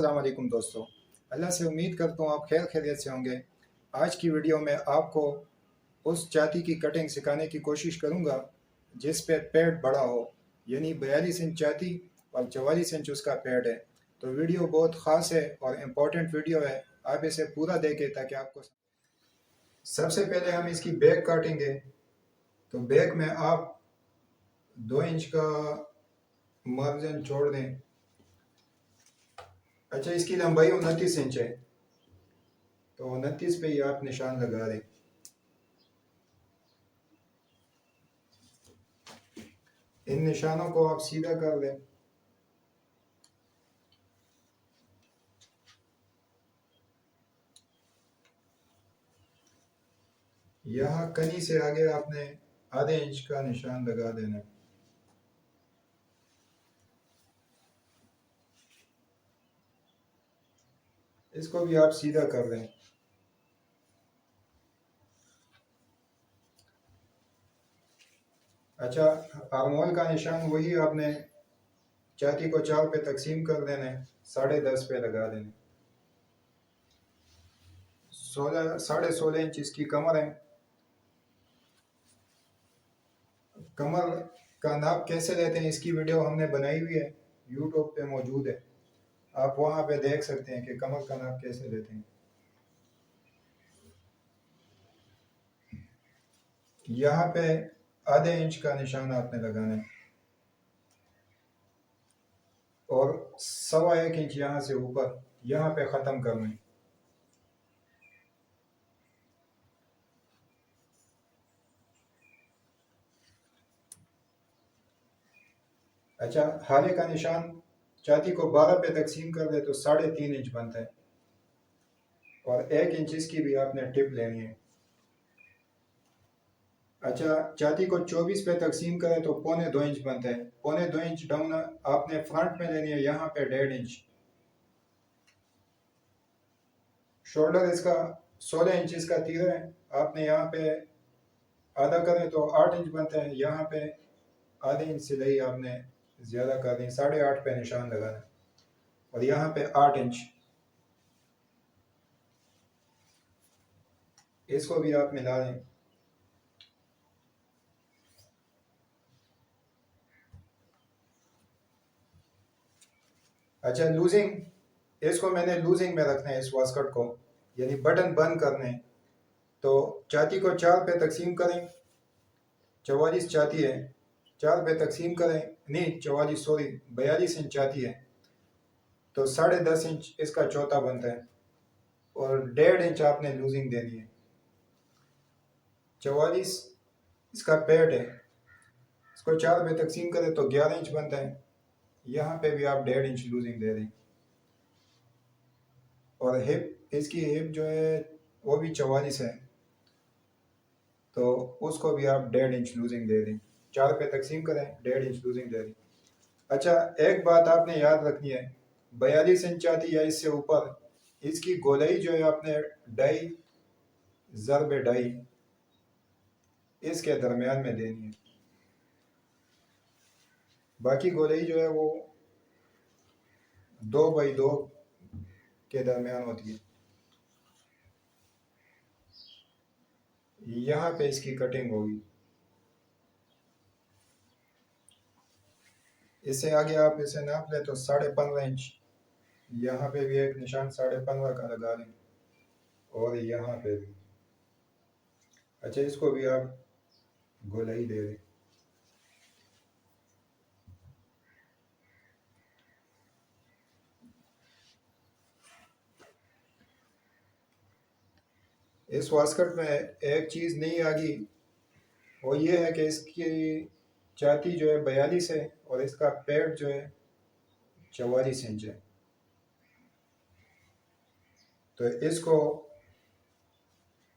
अस्सलाम वालेकुम दोस्तों। अल्लाह से उम्मीद करता हूँ आप खैर खैरियत से होंगे। आज की वीडियो में आपको उस जाति की कटिंग सिखाने की कोशिश करूँगा जिस पे पेड़ बड़ा हो, यानी 42 इंच जाति और 44 इंच उसका पेड़ है। तो वीडियो बहुत ख़ास है और इम्पोर्टेंट वीडियो है, आप इसे पूरा देखें ताकि आपको। सबसे पहले हम इसकी बैक काटेंगे। तो बैक में आप 2 इंच का मार्जिन छोड़ दें। अच्छा, इसकी लंबाई 29 इंच है, तो 29 पे ही आप निशान लगा दें। इन निशानों को आप सीधा कर दें। यहाँ कनी से आगे आपने आधे इंच का निशान लगा देना है। इसको भी आप सीधा कर दें। अच्छा, आर्मोल का निशान वही आपने छाती को 4 पे तकसीम कर देना है, 10.5 पे लगा देना। 16.5 इंच इसकी कमर है। कमर का नाप कैसे लेते हैं इसकी वीडियो हमने बनाई हुई है, यूट्यूब पे मौजूद है, आप वहाँ पे देख सकते हैं कि कमर का नाप कैसे लेते हैं। यहाँ पे आधे इंच का निशान आपने लगाना है और 1.25 इंच यहाँ से ऊपर यहाँ पे ख़त्म करना है। अच्छा, हाले का निशान छाती को 12 पे तकसीम कर दे तो 3.5 इंच बनता है और 1 इंच इसकी भी आपने टिप लेनी है। अच्छा, छाती को 24 पे तकसीम करें तो 1.25 इंच बनता है। 1.25 इंच डाउन आपने फ्रंट में लेनी है, यहाँ पे 1.5 इंच। शोल्डर इसका 16 इंच इसका तीर है, आपने यहाँ पे आधा करें तो 8 इंच बनता है। यहाँ पे आधे इंच सिलाई आपने ज़्यादा कर दी, 8.5 पे निशान लगाना है और यहाँ पे 8 इंच। इसको भी आप मिला दें। अच्छा, लूजिंग इसको मैंने लूजिंग में रखना है इस वास्कट को, यानी बटन बंद करने हैं। तो छाती को 4 पे तकसीम करें, 44 छाती है, 4 पे तकसीम करें, नहीं 44 सॉरी 42 इंच छाती है, तो 10.5 इंच इसका चौथा बनता है और 1.5 इंच आपने लूजिंग देनी है। 44 इसका पेट है, इसको 4 पे तकसीम करें तो 11 इंच बनता है। यहाँ पे भी आप 1.5 इंच लूजिंग दे दें और हिप इसकी हिप जो है वो भी 44 है, तो उसको भी आप 1.5 इंच लूजिंग दे दें। 4 पे तकसीम करें, 1.5 इंच लूजिंग दे दें। अच्छा, एक बात आपने याद रखनी है, 42 इंच आती या इससे ऊपर इसकी गोलाई जो है आपने 2.5 ज़रबे 2.5 इसके दरमियान में देनी है। बाकी गोलाई जो है वो 2/2 के दरमियान होती है। यहाँ पे इसकी कटिंग होगी। इससे आगे आप इसे नाप लें तो 15.5 इंच, यहाँ पे भी एक निशान 15.5 का लगा लें और यहाँ पे भी। अच्छा, इसको भी आप गोलाई दे दें। इस वास्कट में एक चीज़ नहीं आ गई, वो ये है कि इसकी छाती जो है 42 है और इसका पेट जो है 44 इंच है। तो इसको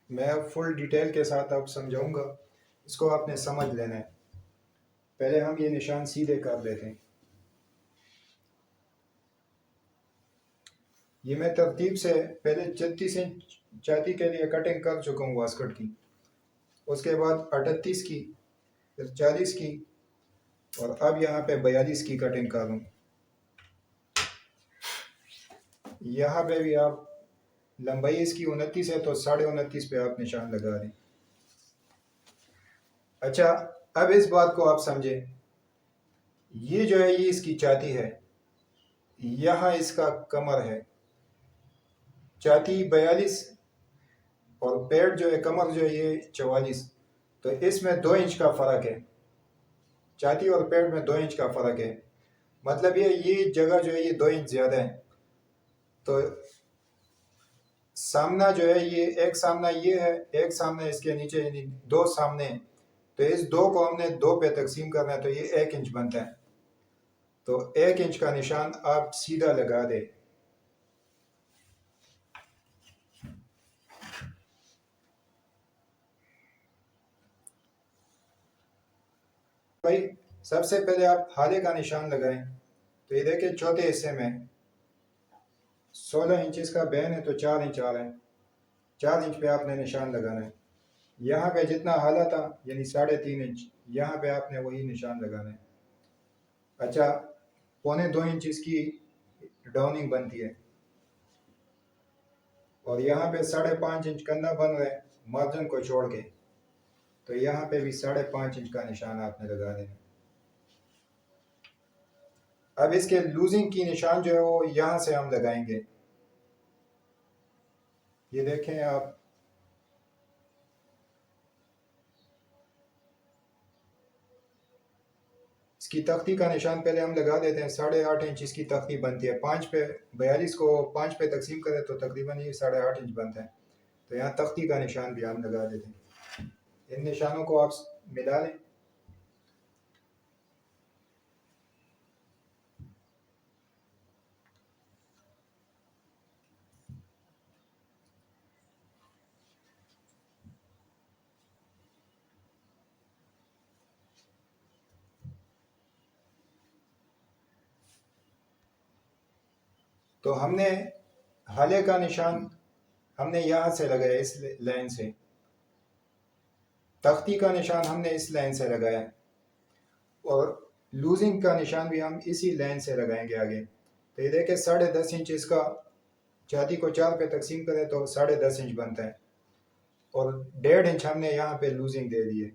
मैं फुल डिटेल के साथ अब समझाऊंगा, इसको आपने समझ लेना है। पहले हम ये निशान सीधे कर लेते हैं। ये मैं तरतीब से पहले 36 इंच छाती के लिए कटिंग कर चुका हूँ वास्कट की, उसके बाद 38 की, फिर 40 की और अब यहाँ पे 42 की कटिंग कर रहा हूँ। यहाँ पे भी आप लंबाई इसकी 29 है तो 29.5 पे आप निशान लगा दें। अच्छा, अब इस बात को आप समझें, ये जो है ये इसकी छाती है, यहाँ इसका कमर है, छाती 42 और पेट जो है, कमर जो है ये 44। तो इसमें 2 इंच का फ़र्क है, छाती और पेट में 2 इंच का फ़र्क है। मतलब ये जगह जो है ये 2 इंच ज़्यादा है। तो सामना जो है ये एक सामना ये है, एक सामना इसके नीचे, यानी 2 सामने हैं। तो इस 2 को हमने 2 पे तकसीम करना है तो ये 1 इंच बनता है। तो 1 इंच का निशान आप सीधा लगा दे। भाई सबसे पहले आप हाले का निशान लगाएं। तो ये देखिए चौथे हिस्से में 16 इंच इसका बैन है तो 4 इंच आ रहा है, 4 इंच पे आपने निशान लगाना है। यहाँ पे जितना हाला था यानी 3.5 इंच, यहाँ पे आपने वही निशान लगाना है। अच्छा, 1.25 इंच इसकी डाउनिंग बनती है और यहाँ पे 5.5 इंच कंधा बन रहा है मार्जिन को छोड़ के। तो यहाँ पे भी 5.5 इंच का निशान आपने लगा देना। अब इसके लूजिंग की निशान जो है वो यहाँ से हम लगाएंगे। ये देखें आप, इसकी तख्ती का निशान पहले हम लगा देते हैं। 8.5 इंच इसकी तख्ती बनती है। 5 पे 42 को 5 पे तकसीम करें तो तकरीबन ये 8.5 इंच बनता है। तो यहाँ तख्ती का निशान भी हम लगा देते हैं। इन निशानों को आप मिला लें। तो हमने हाले का निशान हमने यहाँ से लगाया, इस लाइन से। तख्ती का निशान हमने इस लाइन से लगाया और लूजिंग का निशान भी हम इसी लाइन से लगाएंगे आगे। तो ये देखें 10.5 इंच इसका, छाती को 4 पे तकसीम करें तो 10.5 इंच बनता है और 1.5 इंच हमने यहाँ पे लूजिंग दे दी है।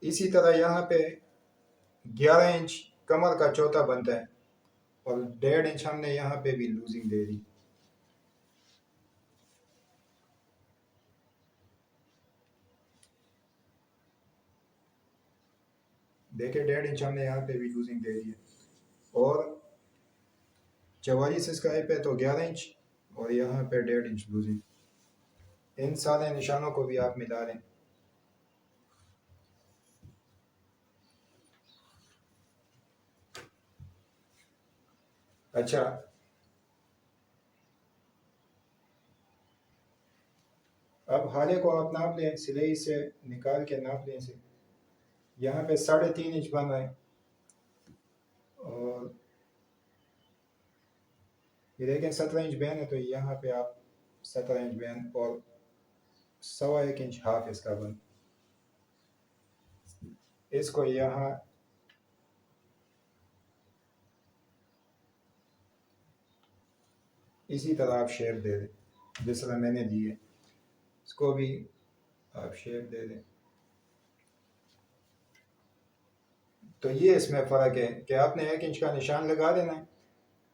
इसी तरह यहाँ पे 11 इंच कमर का चौथा बनता है और 1.5 इंच हमने यहाँ पे भी लूजिंग दे दी। देखिए 1.5 इंच हमने यहाँ पे भी लूजिंग दे दी है और 44 इसका है पे तो 11 इंच और यहाँ पे 1.5 इंच लूजिंग। इन सारे निशानों को भी आप मिला लें। अच्छा, अब हाले को आप नाप लें, सिलाई से निकाल के नाप लें इसे। यहाँ पे 3.5 इंच बन रहा है और ये देखें 17 इंच बैन है तो यहाँ पे आप 17 इंच बैन और 1.25 इंच हाफ इसका बन। इसको यहाँ इसी तरह आप शेप दे दें जिस तरह मैंने दी है, इसको भी आप शेप दे दें। तो ये इसमें फ़र्क है कि आपने 1 इंच का निशान लगा देना है,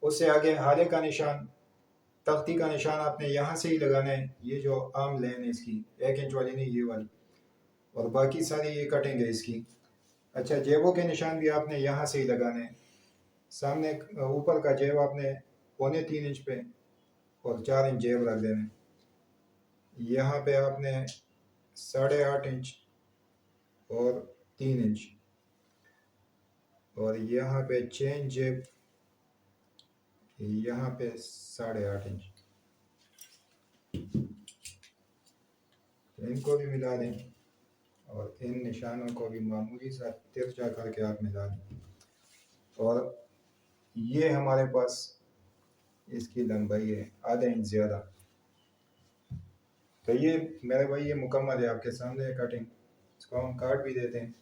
उससे आगे हाले का निशान, तख्ती का निशान आपने यहाँ से ही लगाना है। ये जो आम लाइन है इसकी 1 इंच वाली नहीं, ये वाली, और बाकी सारी ये कटिंग है इसकी। अच्छा, जेबों के निशान भी आपने यहाँ से ही लगाने हैं। सामने ऊपर का जेब आपने 3.25 इंच पे और 4 इंच जेब रख देना है। यहाँ पे आपने 8.5 इंच और 3 इंच और यहाँ पे चेन जेब यहाँ पे 8.5 इंच। तो इनको भी मिला दें और इन निशानों को भी मामूली सा तिरछा करके आप मिला दें। और ये हमारे पास इसकी लंबाई है ½ इंच ज़्यादा। तो ये मेरे भाई ये मुकम्मल है, आपके सामने है कटिंग। इसको हम काट भी देते हैं।